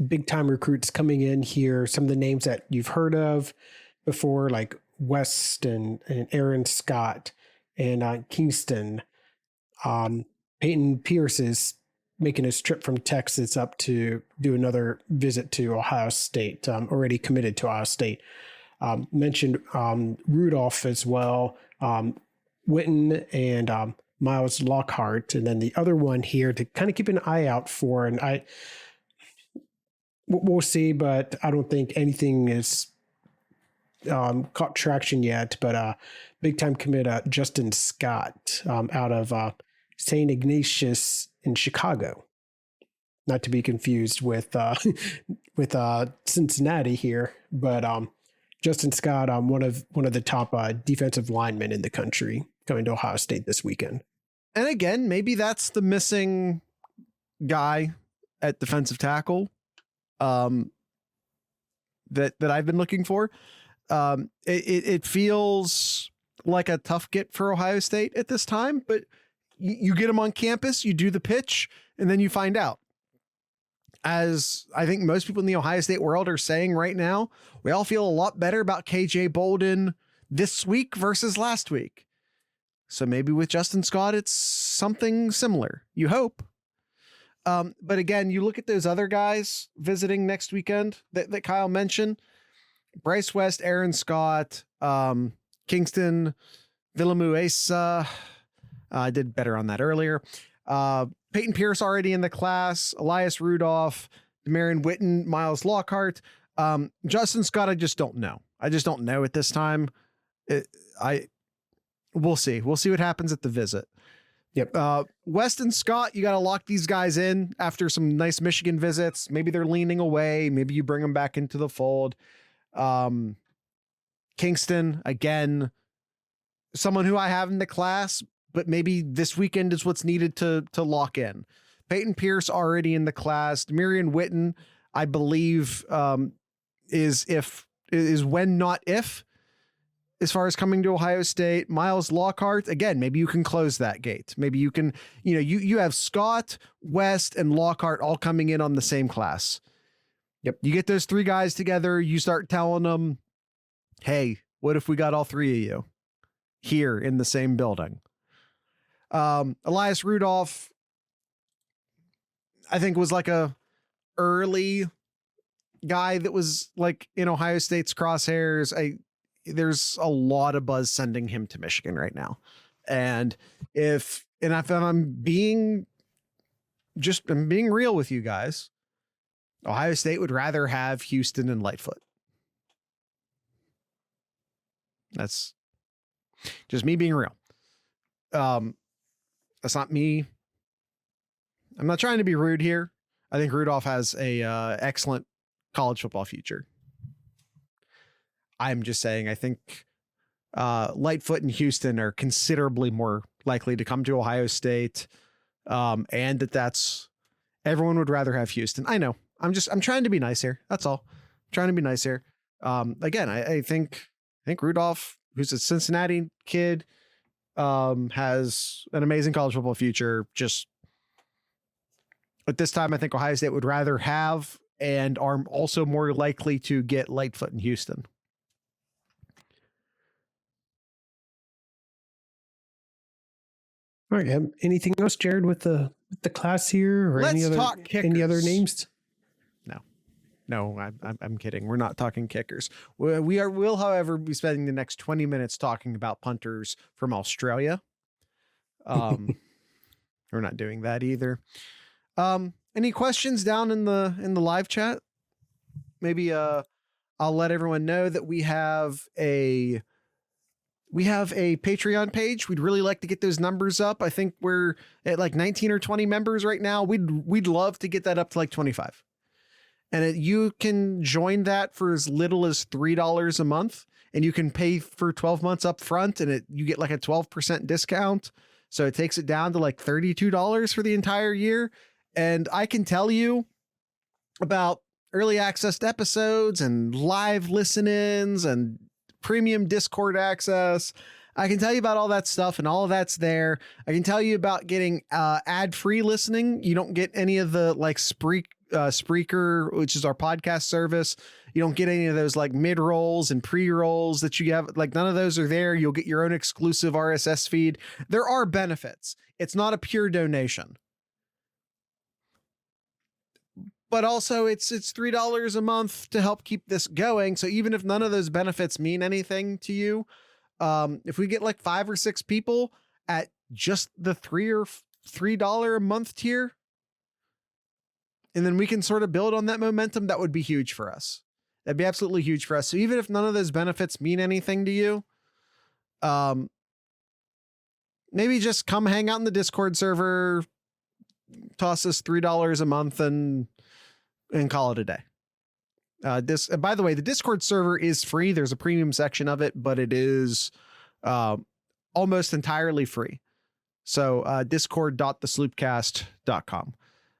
big time recruits coming in here. Some of the names that you've heard of before, like West and Aaron Scott and Kingston. Peyton Pierce is making his trip from Texas up to do another visit to Ohio State, already committed to Ohio State. Mentioned Rudolph as well, Witten and Miles Lockhart. And then the other one here to kind of keep an eye out for, and we'll see, but I don't think anything is caught traction yet. But big time commit Justin Scott out of St. Ignatius in Chicago, not to be confused with Cincinnati here, but Justin Scott, one of the top defensive linemen in the country, coming to Ohio State this weekend.
And again, maybe that's the missing guy at defensive tackle that I've been looking for. It feels like a tough get for Ohio State at this time, but you get him on campus, you do the pitch, and then you find out. As I think most people in the Ohio State world are saying right now, we all feel a lot better about KJ Bolden this week versus last week. So maybe with Justin Scott, it's something similar. You hope. But again, you look at those other guys visiting next weekend that Kyle mentioned: Bryce West, Aaron Scott, Kingston, Villamuesa. I did better on that earlier. Peyton Pierce already in the class, Elias Rudolph, Demarion Witten, Miles Lockhart. Justin Scott, I just don't know. I just don't know at this time. We'll see. We'll see what happens at the visit.
Yep.
West and Scott, you got to lock these guys in after some nice Michigan visits. Maybe they're leaning away. Maybe you bring them back into the fold. Kingston, again, someone who I have in the class, but maybe this weekend is what's needed to lock in. Peyton Pierce already in the class. Demarion Witten, I believe, is when, not if, as far as coming to Ohio State. Miles Lockhart, again, maybe you can close that gate. Maybe you can, you have Scott, West, and Lockhart all coming in on the same class.
Yep.
You get those three guys together, you start telling them, hey, what if we got all three of you here in the same building? Elias Rudolph, I think, was like a early guy that was like in Ohio State's crosshairs. There's a lot of buzz sending him to Michigan right now. And if I'm being real with you guys, Ohio State would rather have Houston and Lightfoot. That's just me being real. That's not me. I'm not trying to be rude here. I think Rudolph has a excellent college football future. I'm just saying, I think Lightfoot and Houston are considerably more likely to come to Ohio State. And that's everyone would rather have Houston. I know. I'm trying to be nice here. That's all. I'm trying to be nice here. Again, I think Rudolph, who's a Cincinnati kid, has an amazing college football future. Just at this time, I think Ohio State would rather have and are also more likely to get Lightfoot in Houston.
All right. Anything else, Jared, with the class here, or any other names?
No, I'm kidding. We're not talking kickers. We'll, however, be spending the next 20 minutes talking about punters from Australia. We're not doing that either. Any questions down in the live chat? Maybe I'll let everyone know that we have a Patreon page. We'd really like to get those numbers up. I think we're at like 19 or 20 members right now. We'd love to get that up to like 25. And you can join that for as little as $3 a month, and you can pay for 12 months up front, and you get like a 12% discount. So it takes it down to like $32 for the entire year. And I can tell you about early access to episodes and live listen-ins and premium Discord access. I can tell you about all that stuff, and all of that's there. I can tell you about getting ad-free listening. You don't get any of the like Spreaker, which is our podcast service. You don't get any of those like mid-rolls and pre-rolls that you have. Like none of those are there. You'll get your own exclusive RSS feed. There are benefits. It's not a pure donation. But also it's $3 a month to help keep this going. So even if none of those benefits mean anything to you, if we get like 5 or 6 people at just the $3 a month tier, and then we can sort of build on that momentum. That would be huge for us. That'd be absolutely huge for us. So even if none of those benefits mean anything to you, maybe just come hang out in the Discord server, toss us $3 a month and call it a day. By the way, the Discord server is free. There's a premium section of it, but it is almost entirely free. So discord.thesloopcast.com.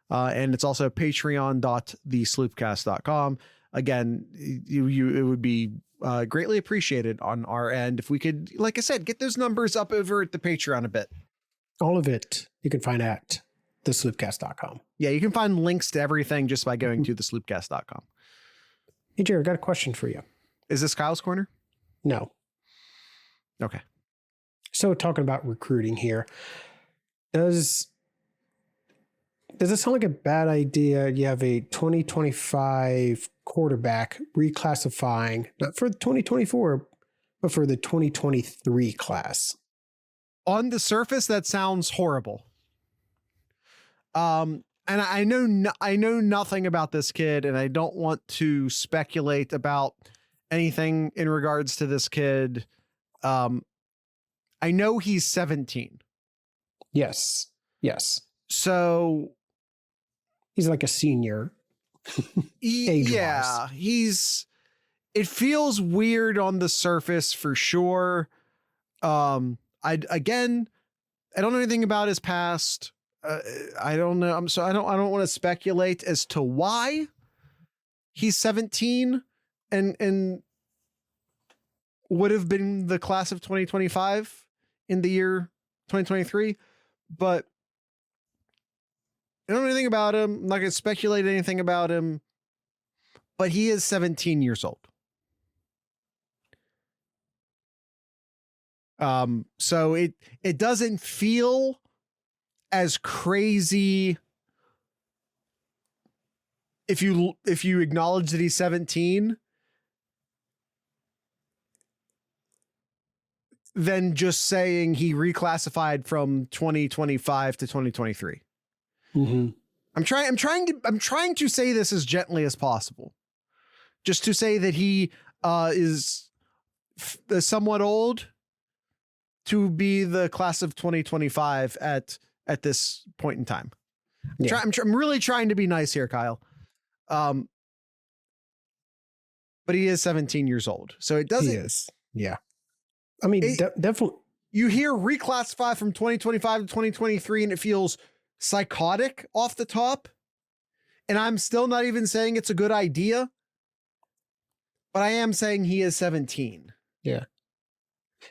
And it's also patreon.thesloopcast.com. Again, it would be greatly appreciated on our end if we could, like I said, get those numbers up over at the Patreon a bit.
All of it you can find at thesloopcast.com.
Yeah, you can find links to everything just by going to thesloopcast.com.
Hey, Jared, I got a question for you.
Is this Kyle's Corner?
No.
Okay.
So talking about recruiting here, does it sound like a bad idea? You have a 2025 quarterback reclassifying, not for the 2024, but for the 2023 class.
On the surface, that sounds horrible. And I know nothing about this kid, and I don't want to speculate about anything in regards to this kid. I know he's 17.
Yes.
So
he's like a senior.
Yeah, it feels weird on the surface for sure. I don't know anything about his past. I don't know. I don't want to speculate as to why he's 17 and would have been the class of 2025 in the year 2023, but I don't know anything about him. I'm not going to speculate anything about him, but he is 17 years old. So it doesn't feel as crazy if you acknowledge that he's 17 than just saying he reclassified from 2025 to 2023.
Mm-hmm.
I'm trying to say this as gently as possible, just to say that he is somewhat old to be the class of 2025 at this point in time. I'm really trying to be nice here, Kyle. But he is 17 years old, so it doesn't.
He is. Yeah. I mean, definitely.
You hear reclassify from 2025 to 2023, and it feels psychotic off the top. And I'm still not even saying it's a good idea, but I am saying he is 17.
Yeah.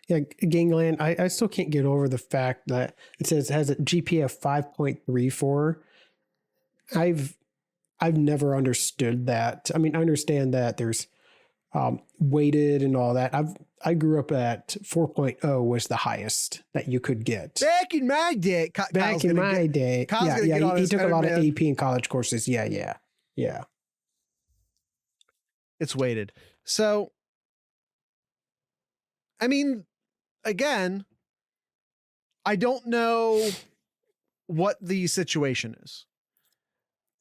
Yeah, Gangland, I still can't get over the fact that it says it has a GPA of 5.34. I've never understood that. I mean, I understand that there's weighted and all that. I grew up at 4.0 was the highest that you could get.
Back in my day.
He took a lot of AP and college courses. Yeah.
It's weighted. So, I mean, again, I don't know what the situation is,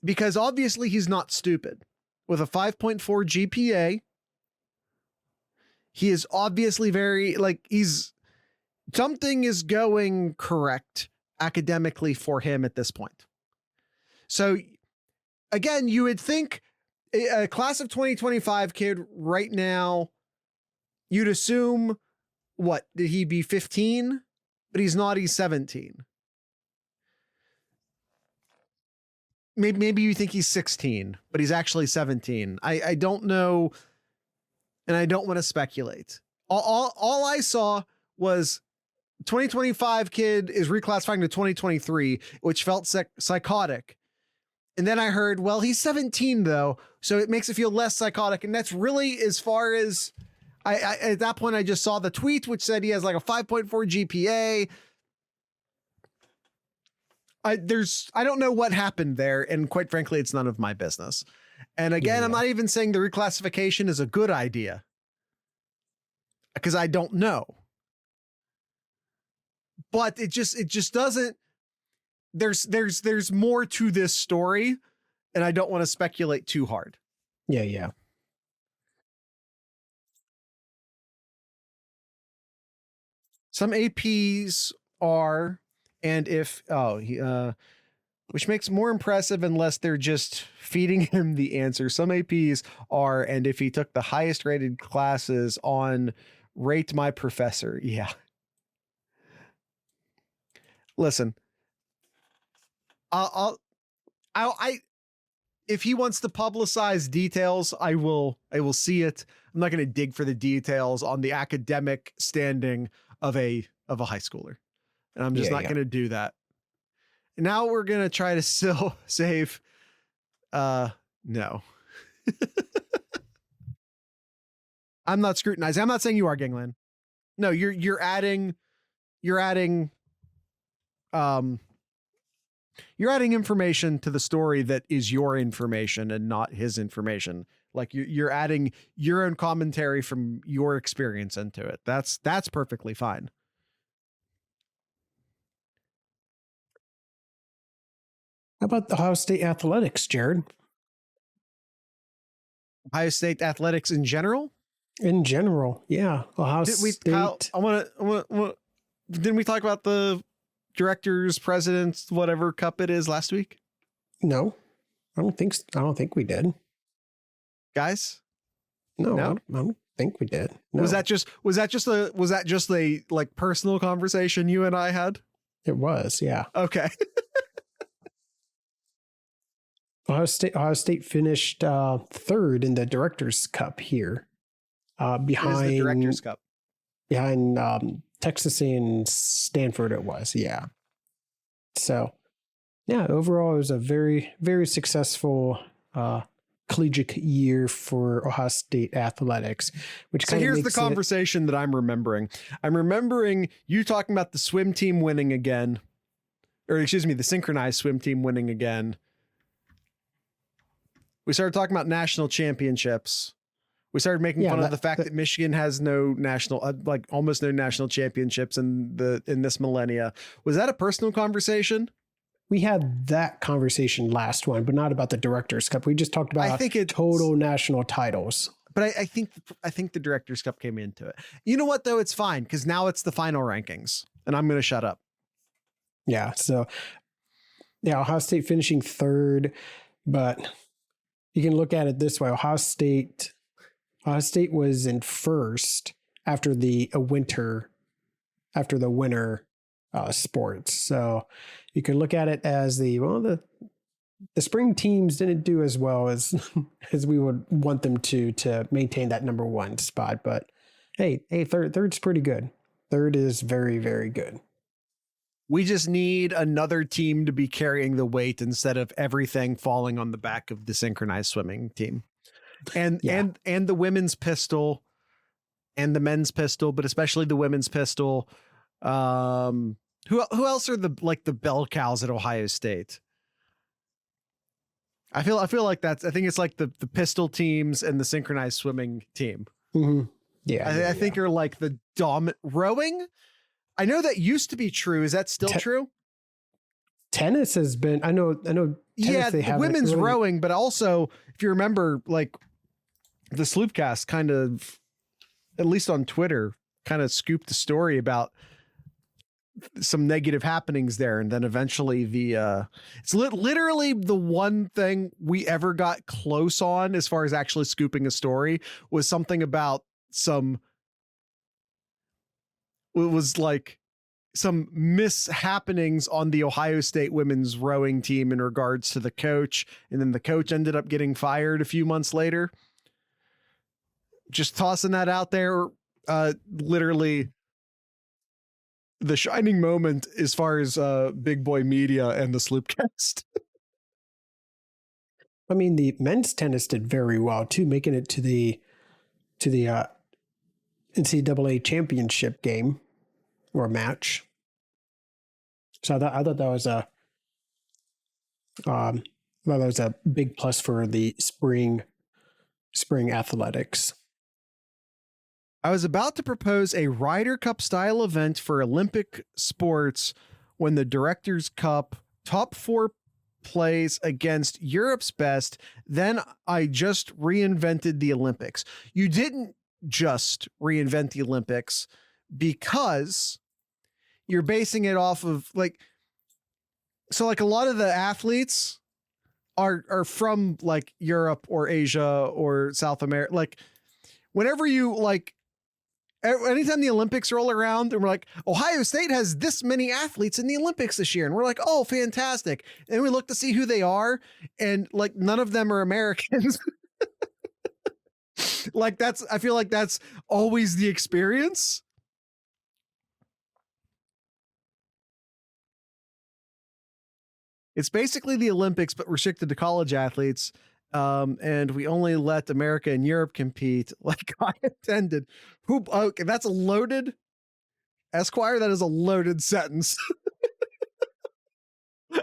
because obviously he's not stupid. With a 5.4 GPA, he is obviously something is going correct academically for him at this point. So again, you would think a class of 2025 kid right now, you'd assume, what, did he be 15? But he's not, he's 17. Maybe you think he's 16, but he's actually 17. I don't know, and I don't want to speculate. All I saw was 2025 kid is reclassifying to 2023, which felt psychotic. And then I heard, well, he's 17 though, so it makes it feel less psychotic. And that's really as far as I at that point, I just saw the tweet, which said he has like a 5.4 GPA. I don't know what happened there. And quite frankly, it's none of my business. And again, I'm not even saying the reclassification is a good idea, because I don't know. But it just doesn't, there's more to this story and I don't want to speculate too hard.
Yeah.
Some APs are, and which makes more impressive unless they're just feeding him the answer. Some APs are, and if he took the highest rated classes on Rate My Professor. Yeah. Listen, if he wants to publicize details, I will see it. I'm not going to dig for the details on the academic standing of a high schooler. And I'm just not going to do that. Now we're going to try to still save, no. I'm not scrutinizing. I'm not saying you are, Gangland. No, you're adding information to the story that is your information and not his information. Like you're adding your own commentary from your experience into it. That's perfectly fine.
How about the Ohio State athletics, Jared?
Ohio State athletics in general?
In general, yeah. Ohio State.
Kyle, I want to. Didn't we talk about the directors, presidents, whatever cup it is last week?
No, I don't think we did.
Guys,
no? I don't think we did. No.
Was that just a like personal conversation you and I had?
It was, yeah.
Okay.
Ohio State finished third in the Directors' Cup here, behind
the Directors' Cup,
behind Texas and Stanford. It was, yeah. So, yeah, overall, it was a very, very successful collegiate year for Ohio State athletics.
So here's the conversation that I'm remembering. I'm remembering you talking about the swim team winning again, or excuse me, the synchronized swim team winning again. We started talking about national championships. We started making fun of the fact that Michigan has no national, like almost no national championships in this millennia. Was that a personal conversation?
We had that conversation last one, but not about the Directors' Cup. We just talked about total national titles.
But I think the Directors' Cup came into it. You know what though? It's fine because now it's the final rankings, and I'm going to shut up.
Yeah. So yeah, Ohio State finishing third, but you can look at it this way. Ohio State was in first after the winter sports. So you can look at it as the spring teams didn't do as well as we would want them to maintain that number one spot. But hey, third's pretty good. Third is very, very good.
We just need another team to be carrying the weight instead of everything falling on the back of the synchronized swimming team. And the women's pistol and the men's pistol, but especially the women's pistol. Who else are the bell cows at Ohio State? I feel like I think it's like the pistol teams and the synchronized swimming team.
Mm-hmm. Yeah.
I think are like the dominant rowing. I know that used to be true. Is that still true?
Tennis has been, I know. Tennis,
yeah, the women's rowing, but also if you remember, like the Sloopcast kind of, at least on Twitter, kind of scooped the story about some negative happenings there. And then eventually it's literally the one thing we ever got close on as far as actually scooping a story was something about some mishappenings on the Ohio State women's rowing team in regards to the coach. And then the coach ended up getting fired a few months later. Just tossing that out there. Literally the shining moment as far as big boy media and the Sloopcast.
I mean, the men's tennis did very well too, making it to the NCAA championship game or match. So I thought that was a big plus for the spring athletics.
I was about to propose a Ryder Cup style event for Olympic sports when the Directors' Cup top four place against Europe's best. Then I just reinvented the Olympics. You didn't just reinvent the Olympics because you're basing it off of like, so like a lot of the athletes are from like Europe or Asia or South America. Like whenever you like, anytime the Olympics roll around and we're like, Ohio State has this many athletes in the Olympics this year. And we're like, oh, fantastic. And we look to see who they are. And like, none of them are Americans. Like I feel like that's always the experience. It's basically the Olympics, but restricted to college athletes. And we only let America and Europe compete like I intended. Okay, that's a loaded, Esquire, that is a loaded sentence.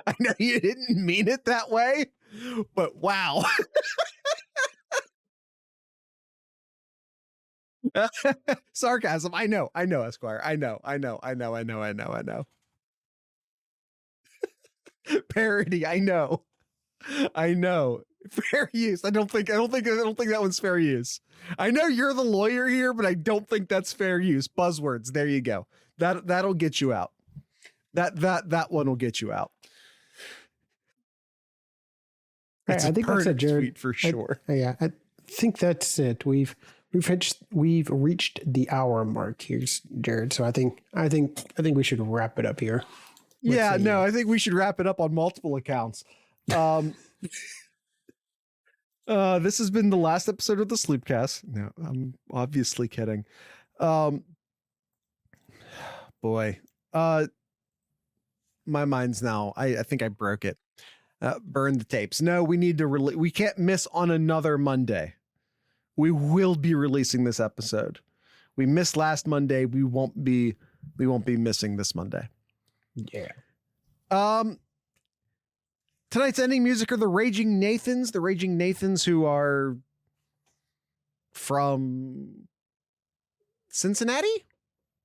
I know you didn't mean it that way, but wow. Sarcasm. I know, Esquire. I know. Parody. I know. Fair use. I don't think that one's fair use. I know you're the lawyer here, but I don't think that's fair use. Buzzwords. There you go. That'll get you out. That one will get you out.
I think that's a Jared
for sure.
I think that's it. We've reached the hour mark here, Jared. So I think we should wrap it up here.
I think we should wrap it up on multiple accounts. This has been the last episode of the Sloopcast. No, I'm obviously kidding. Boy, my mind's now. I think I broke it. Burn the tapes. No, we need to we can't miss on another Monday. We will be releasing this episode. We missed last Monday. We won't be missing this Monday.
Yeah.
Tonight's ending music are the Raging Nathans, who are from Cincinnati.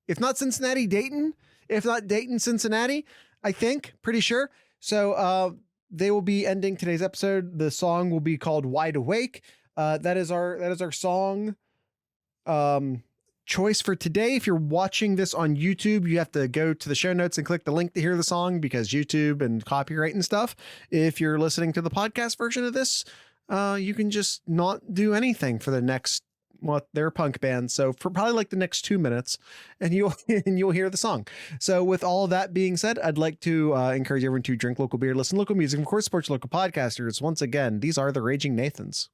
If not Cincinnati, Dayton. If not Dayton, Cincinnati, I think. Pretty sure. So they will be ending today's episode. The song will be called Wide Awake. That is our song choice for today. If you're watching this on YouTube, you have to go to the show notes and click the link to hear the song because YouTube and copyright and stuff. If you're listening to the podcast version of this, you can just not do anything for the next, they're a punk band. So for probably like the next 2 minutes and you'll hear the song. So with all of that being said, I'd like to encourage everyone to drink local beer, listen to local music, and of course, support your local podcasters. Once again, these are the Raging Nathans.